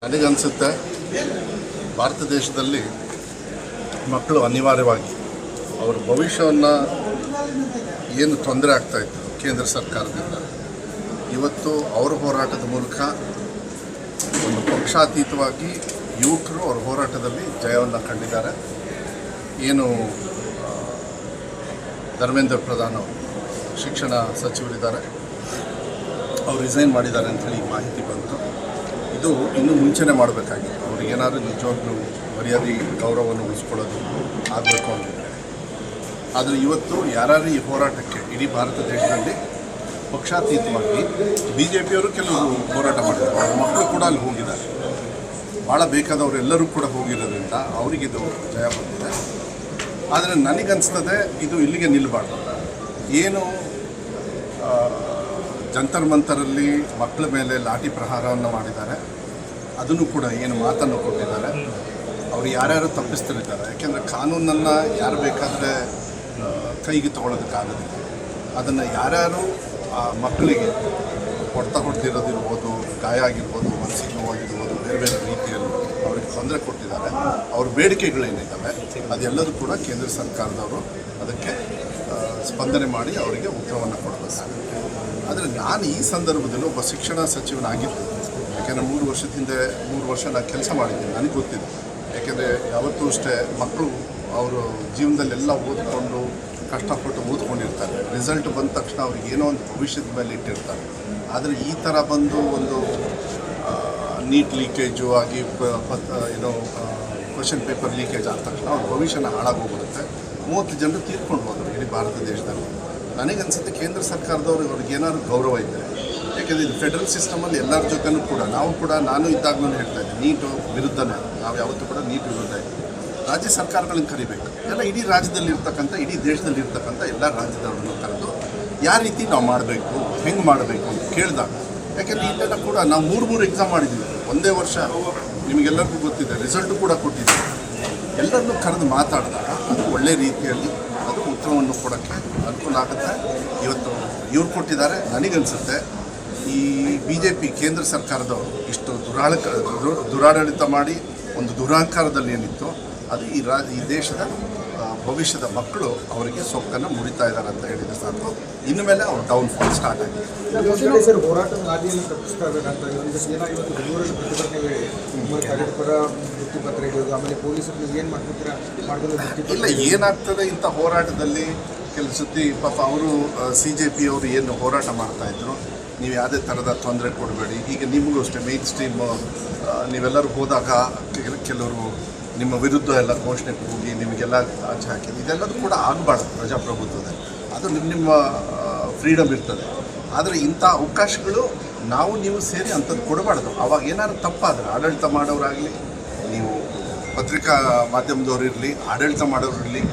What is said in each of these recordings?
ನನಗನ್ಸುತ್ತೆ ಭಾರತ ದೇಶದಲ್ಲಿ ಮಕ್ಕಳು ಅನಿವಾರ್ಯವಾಗಿ ಅವರ ಭವಿಷ್ಯವನ್ನು ಏನು ತೊಂದರೆ ಆಗ್ತಾಯಿತ್ತು ಕೇಂದ್ರ ಸರ್ಕಾರದಿಂದ ಇವತ್ತು ಅವರ ಹೋರಾಟದ ಮೂಲಕ ಒಂದು ಪಕ್ಷಾತೀತವಾಗಿ ಯುವಕರು ಅವರ ಹೋರಾಟದಲ್ಲಿ ಜಯವನ್ನು ಕಂಡಿದ್ದಾರೆ. ಏನು ಧರ್ಮೇಂದ್ರ ಪ್ರಧಾನ್ ಅವರು ಶಿಕ್ಷಣ ಸಚಿವರಿದ್ದಾರೆ, ಅವರು ರಿಸೈನ್ ಮಾಡಿದ್ದಾರೆ ಅಂಥೇಳಿ ಮಾಹಿತಿ ಬಂತು. ಇದು ಇನ್ನೂ ಮುಂಚೆನೇ ಮಾಡಬೇಕಾಗಿತ್ತು. ಅವ್ರಿಗೆ ಏನಾದರೂ ನಿಜವಾಗ್ಲೂ ಮರ್ಯಾದೆ ಗೌರವವನ್ನು ಉಳಿಸ್ಕೊಳ್ಳೋದು ಆಗಬೇಕು ಅಂತಿದೆ. ಆದರೆ ಇವತ್ತು ಯಾರು ಈ ಹೋರಾಟಕ್ಕೆ ಇಡೀ ಭಾರತ ದೇಶದಲ್ಲಿ ಪಕ್ಷಾತೀತವಾಗಿ BJPಯವರು ಕೆಲವರು ಹೋರಾಟ ಮಾಡಿದ್ದಾರೆ, ಅವ್ರ ಮಕ್ಕಳು ಕೂಡ ಅಲ್ಲಿ ಹೋಗಿದ್ದಾರೆ, ಭಾಳ ಬೇಕಾದವರೆಲ್ಲರೂ ಕೂಡ ಹೋಗಿರೋದ್ರಿಂದ ಅವರಿಗಿದು ಜಯ ಬಂದಿದೆ. ಆದರೆ ನನಗನ್ನಿಸ್ತದೆ ಇದು ಇಲ್ಲಿಗೆ ನಿಲ್ಲಬಾರ್ದು. ಏನು ಜಂತರ್ ಮಂತರಲ್ಲಿ ಮಕ್ಕಳ ಮೇಲೆ ಲಾಠಿ ಪ್ರಹಾರವನ್ನು ಮಾಡಿದ್ದಾರೆ, ಅದನ್ನು ಕೂಡ ಏನು ಮಾತನ್ನು ಕೊಟ್ಟಿದ್ದಾರೆ, ಅವರು ಯಾರ್ಯಾರು ತಪ್ಪಿಸ್ತಿರ್ತಾರೆ. ಯಾಕೆಂದರೆ ಕಾನೂನನ್ನು ಯಾರು ಬೇಕಾದರೆ ಕೈಗೆ ತೊಗೊಳೋದಕ್ಕಾಗೋದಿಲ್ಲ. ಅದನ್ನು ಯಾರ್ಯಾರು ಮಕ್ಕಳಿಗೆ ಹೊಡೆದಿರೋದಿರ್ಬೋದು, ಗಾಯ ಆಗಿರ್ಬೋದು, ಮನಸ್ಸಿಗೆ ನೋವಾಗಿರ್ಬೋದು, ಬೇರೆ ಬೇರೆ ರೀತಿಯಲ್ಲಿ ಅವ್ರಿಗೆ ತೊಂದರೆ ಕೊಟ್ಟಿದ್ದಾರೆ. ಅವ್ರ ಬೇಡಿಕೆಗಳೇನಿದ್ದಾವೆ ಅದೆಲ್ಲದೂ ಕೂಡ ಕೇಂದ್ರ ಸರ್ಕಾರದವರು ಅದಕ್ಕೆ ಸ್ಪಂದನೆ ಮಾಡಿ ಅವರಿಗೆ ಉತ್ತರವನ್ನು ಕೊಡಬೇಕಾಗುತ್ತೆ. ಆದರೆ ನಾನು ಈ ಸಂದರ್ಭದಲ್ಲಿ ಒಬ್ಬ ಶಿಕ್ಷಣ ಸಚಿವನಾಗಿದ್ದು, ಯಾಕೆಂದರೆ 3 ವರ್ಷ ನಾನು ಕೆಲಸ ಮಾಡಿದ್ದೀನಿ, ನನಗೆ ಗೊತ್ತಿದೆ. ಯಾಕೆಂದರೆ ಯಾವತ್ತೂ ಅಷ್ಟೇ ಮಕ್ಕಳು ಅವರು ಜೀವನದಲ್ಲೆಲ್ಲ ಓದಿಕೊಂಡು ಕಷ್ಟಪಟ್ಟು ಓದ್ಕೊಂಡಿರ್ತಾರೆ, ರಿಸಲ್ಟ್ ಬಂದ ತಕ್ಷಣ ಅವ್ರಿಗೆ ಏನೋ ಒಂದು ಭವಿಷ್ಯದ ಮೇಲೆ ಇಟ್ಟಿರ್ತಾರೆ. ಆದರೆ ಈ ಥರ ಬಂದು ಒಂದು ನೀಟ್ ಲೀಕೇಜು ಆಗಿ ಏನೋ ಕ್ವಶನ್ ಪೇಪರ್ ಲೀಕೇಜ್ ಆದ ತಕ್ಷಣ ಅವ್ರ ಭವಿಷ್ಯನ ಹಾಳಾಗೋಗ್ಬಿಡುತ್ತೆ. 30 ಜನರು ತೀರ್ಕೊಂಡು ಹೋದರು ಇಡೀ ಭಾರತ ದೇಶದಲ್ಲಿ. ನನಗನ್ಸುತ್ತೆ ಕೇಂದ್ರ ಸರ್ಕಾರದವರು ಅವ್ರಿಗೆ ಏನಾದ್ರು ಗೌರವ ಇದ್ದರೆ, ಯಾಕೆಂದರೆ ಇದು ಫೆಡರಲ್ ಸಿಸ್ಟಮಲ್ಲಿ ಎಲ್ಲರ ಜೊತೆನೂ ಕೂಡ ನಾನು ಇದ್ದಾಗಲೂ ಹೇಳ್ತಾ ಇದ್ದೆ, ನೀಟು ವಿರುದ್ಧನೇ, ನಾವು ಯಾವತ್ತೂ ಕೂಡ ನೀಟ್ ವಿರುದ್ಧ ಇದ್ದೀವಿ. ರಾಜ್ಯ ಸರ್ಕಾರಗಳನ್ನು ಕರಿಬೇಕು, ಎಲ್ಲ ಇಡೀ ರಾಜ್ಯದಲ್ಲಿ ಇರ್ತಕ್ಕಂಥ, ಇಡೀ ದೇಶದಲ್ಲಿ ಇರ್ತಕ್ಕಂಥ ಎಲ್ಲ ರಾಜ್ಯದವ್ರನ್ನು ಕರೆದು ಯಾವ ರೀತಿ ನಾವು ಮಾಡಬೇಕು, ಹೆಂಗೆ ಮಾಡಬೇಕು ಅಂತ ಕೇಳಿದಾಗ, ಯಾಕೆಂದರೆ ಇಲ್ಲೆಲ್ಲ ಕೂಡ ನಾವು 3 ಎಕ್ಸಾಮ್ ಮಾಡಿದ್ದೀವಿ ಒಂದೇ ವರ್ಷ, ನಿಮಗೆಲ್ಲರಿಗೂ ಗೊತ್ತಿದೆ, ರಿಸಲ್ಟು ಕೂಡ ಕೊಟ್ಟಿದ್ದೀವಿ. ಎಲ್ಲರನ್ನೂ ಕರೆದು ಮಾತಾಡಿದಾಗ ಅದು ಒಳ್ಳೆಯ ರೀತಿಯಲ್ಲಿ ಅದು ಉತ್ತರವನ್ನು ಕೊಡೋಕ್ಕೆ ಅನುಕೂಲ ಆಗುತ್ತೆ. ಇವತ್ತು ಇವ್ರು ಕೊಟ್ಟಿದ್ದಾರೆ. ನನಗನ್ಸುತ್ತೆ ಈ BJP ಕೇಂದ್ರ ಸರ್ಕಾರದವರು ಇಷ್ಟು ದುರಾಡಳಿತ ಮಾಡಿ ಒಂದು ದುರಹಂಕಾರದಲ್ಲಿ ಏನಿತ್ತು ಅದು ಈ ದೇಶದ ಭವಿಷ್ಯದ ಮಕ್ಕಳು ಅವರಿಗೆ ಸೊಕ್ಕನ್ನು ಮುರಿತಾ ಇದ್ದಾರೆ ಅಂತ ಹೇಳಿದರೆ ಸಾಕು. ಇನ್ನು ಮೇಲೆ ಅವ್ರ ಡೌನ್ಫಾಲ್ ಸ್ಟಾರ್ಟ್ ಆಗಿದೆ. ಸರ್, ಹೋರಾಟದ ಹಾದಿಯನ್ನು ತಪ್ಪಿಸ್ತಾ ಇರಬೇಕಂತ ಏನಾಗಿತ್ತು ಬೆಂಗಳೂರಲ್ಲಿ ಪ್ರತಿಭಟನೆ ವೃತ್ತಿಪತ್ರ ಹಿಡಿಯೋದು, ಆಮೇಲೆ ಪೊಲೀಸರು ಏನು ಮಾಡ್ಕೊಂಡು ಇಲ್ಲ ಏನಾಗ್ತದೆ ಇಂಥ ಹೋರಾಟದಲ್ಲಿ ಕೆಲವು ಸತಿ ಪಾಪ ಅವರು CJP ಅವರು ಏನು ಹೋರಾಟ ಮಾಡ್ತಾಯಿದ್ರು, ನೀವು ಯಾವುದೇ ಥರದ ತೊಂದರೆ ಕೊಡಬೇಡಿ, ಈಗ ನಿಮಗೂ ಅಷ್ಟೇ ಮೇನ್ ಸ್ಟ್ರೀಮ್ ನೀವೆಲ್ಲರೂ ಹೋದಾಗ ಕೆಲವರು ನಿಮ್ಮ ವಿರುದ್ಧ ಎಲ್ಲ ಘೋಷಣೆ ಹೋಗಿ ನಿಮಗೆಲ್ಲ ಆಚೆ ಹಾಕಿದ್ದು, ಇದೆಲ್ಲದೂ ಕೂಡ ಆಗಬಾರ್ದು ಪ್ರಜಾಪ್ರಭುತ್ವದಲ್ಲಿ. ಅದು ನಿಮ್ಮ ಫ್ರೀಡಮ್ ಇರ್ತದೆ. ಆದರೆ ಇಂಥ ಅವಕಾಶಗಳು ನಾವು ನೀವು ಸೇರಿ ಅಂಥದ್ದು ಕೊಡಬಾರ್ದು. ಆವಾಗ ಏನಾದ್ರು ತಪ್ಪಾದರೆ ಆಡಳಿತ ಮಾಡೋರಾಗಲಿ, ನೀವು ಪತ್ರಿಕಾ ಮಾಧ್ಯಮದವ್ರು ಇರಲಿ, ಆಡಳಿತ ಮಾಡೋರಿರಲಿ,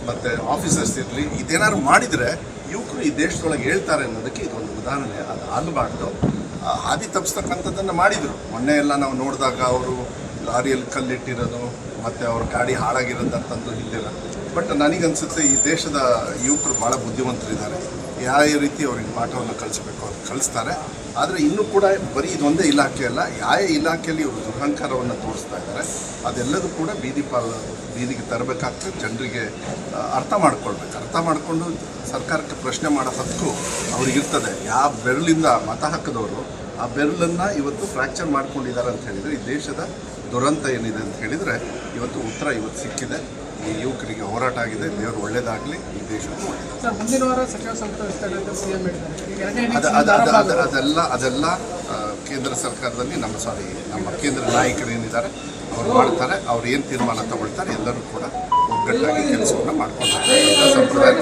ಮತ್ತು ಆಫೀಸರ್ಸ್ ಇರಲಿ, ಇದೇನಾದ್ರು ಮಾಡಿದರೆ ಯುವಕರು ಈ ದೇಶದೊಳಗೆ ಹೇಳ್ತಾರೆ ಅನ್ನೋದಕ್ಕೆ ಇದೊಂದು ಉದಾಹರಣೆ. ಅದು ಆಗಬಾರ್ದು. ಹಾದಿ ತಪ್ಪಿಸ್ತಕ್ಕಂಥದ್ದನ್ನು ಮಾಡಿದರು. ಮೊನ್ನೆ ಎಲ್ಲ ನಾವು ನೋಡಿದಾಗ ಅವರು ಲಾರಿಯಲ್ಲಿ ಕಲ್ಲಿಟ್ಟಿರೋದು ಮತ್ತು ಅವ್ರ ಗಾಡಿ ಹಾಳಾಗಿರೋದಂತಂದು ಹಿಂದಿಲ್ಲ. ಬಟ್ ನನಗನ್ಸುತ್ತೆ ಈ ದೇಶದ ಯುವಕರು ಭಾಳ ಬುದ್ಧಿವಂತರಿದ್ದಾರೆ. ಯಾವ ರೀತಿ ಅವ್ರಿಗೆ ಪಾಠವನ್ನು ಕಲಿಸ್ಬೇಕು ಅವ್ರು ಕಲಿಸ್ತಾರೆ. ಆದರೆ ಇನ್ನೂ ಕೂಡ ಬರೀ ಇದೊಂದೇ ಇಲಾಖೆ ಅಲ್ಲ, ಯಾವ ಇಲಾಖೆಯಲ್ಲಿ ಇವರು ದುರಹಂಕಾರವನ್ನು ತೋರಿಸ್ತಾ ಇದ್ದಾರೆ. ಅದೆಲ್ಲದೂ ಕೂಡ ಬೀದಿಗೆ ತರಬೇಕಾಗ್ತದೆ. ಜನರಿಗೆ ಅರ್ಥ ಮಾಡಿಕೊಂಡು ಸರ್ಕಾರಕ್ಕೆ ಪ್ರಶ್ನೆ ಮಾಡೋ ಹಕ್ಕು ಅವ್ರಿಗಿರ್ತದೆ. ಯಾವ ಬೆರಳಿಂದ ಮತ ಹಾಕಿದವರು ಆ ಬೆರಳನ್ನು ಇವತ್ತು ಫ್ರ್ಯಾಕ್ಚರ್ ಮಾಡ್ಕೊಂಡಿದ್ದಾರೆ ಅಂತ ಹೇಳಿದರೆ, ಈ ದೇಶದ ದುರಂತ ಏನಿದೆ ಅಂತ ಹೇಳಿದರೆ ಇವತ್ತು ಉತ್ತರ ಸಿಕ್ಕಿದೆ. ಈ ಯುವಕರಿಗೆ ಹೋರಾಟ ಆಗಿದೆ. ದೇವರು ಒಳ್ಳೆಯದಾಗಲಿ, ಈ ದೇಶಕ್ಕೂ ಅದೆಲ್ಲ ಕೇಂದ್ರ ಸರ್ಕಾರದಲ್ಲಿ ನಮ್ಮ ಕೇಂದ್ರ ನಾಯಕರೇನಿದ್ದಾರೆ ಅವ್ರು ಮಾಡ್ತಾರೆ. ಅವ್ರು ಏನು ತೀರ್ಮಾನ ತಗೊಳ್ತಾರೆ ಎಲ್ಲರೂ ಕೂಡ ಒಗ್ಗಟ್ಟಾಗಿ ಕೆಲಸವನ್ನು ಮಾಡ್ಕೊಳ್ತಾರೆ. ಸಂಪ್ರದಾಯ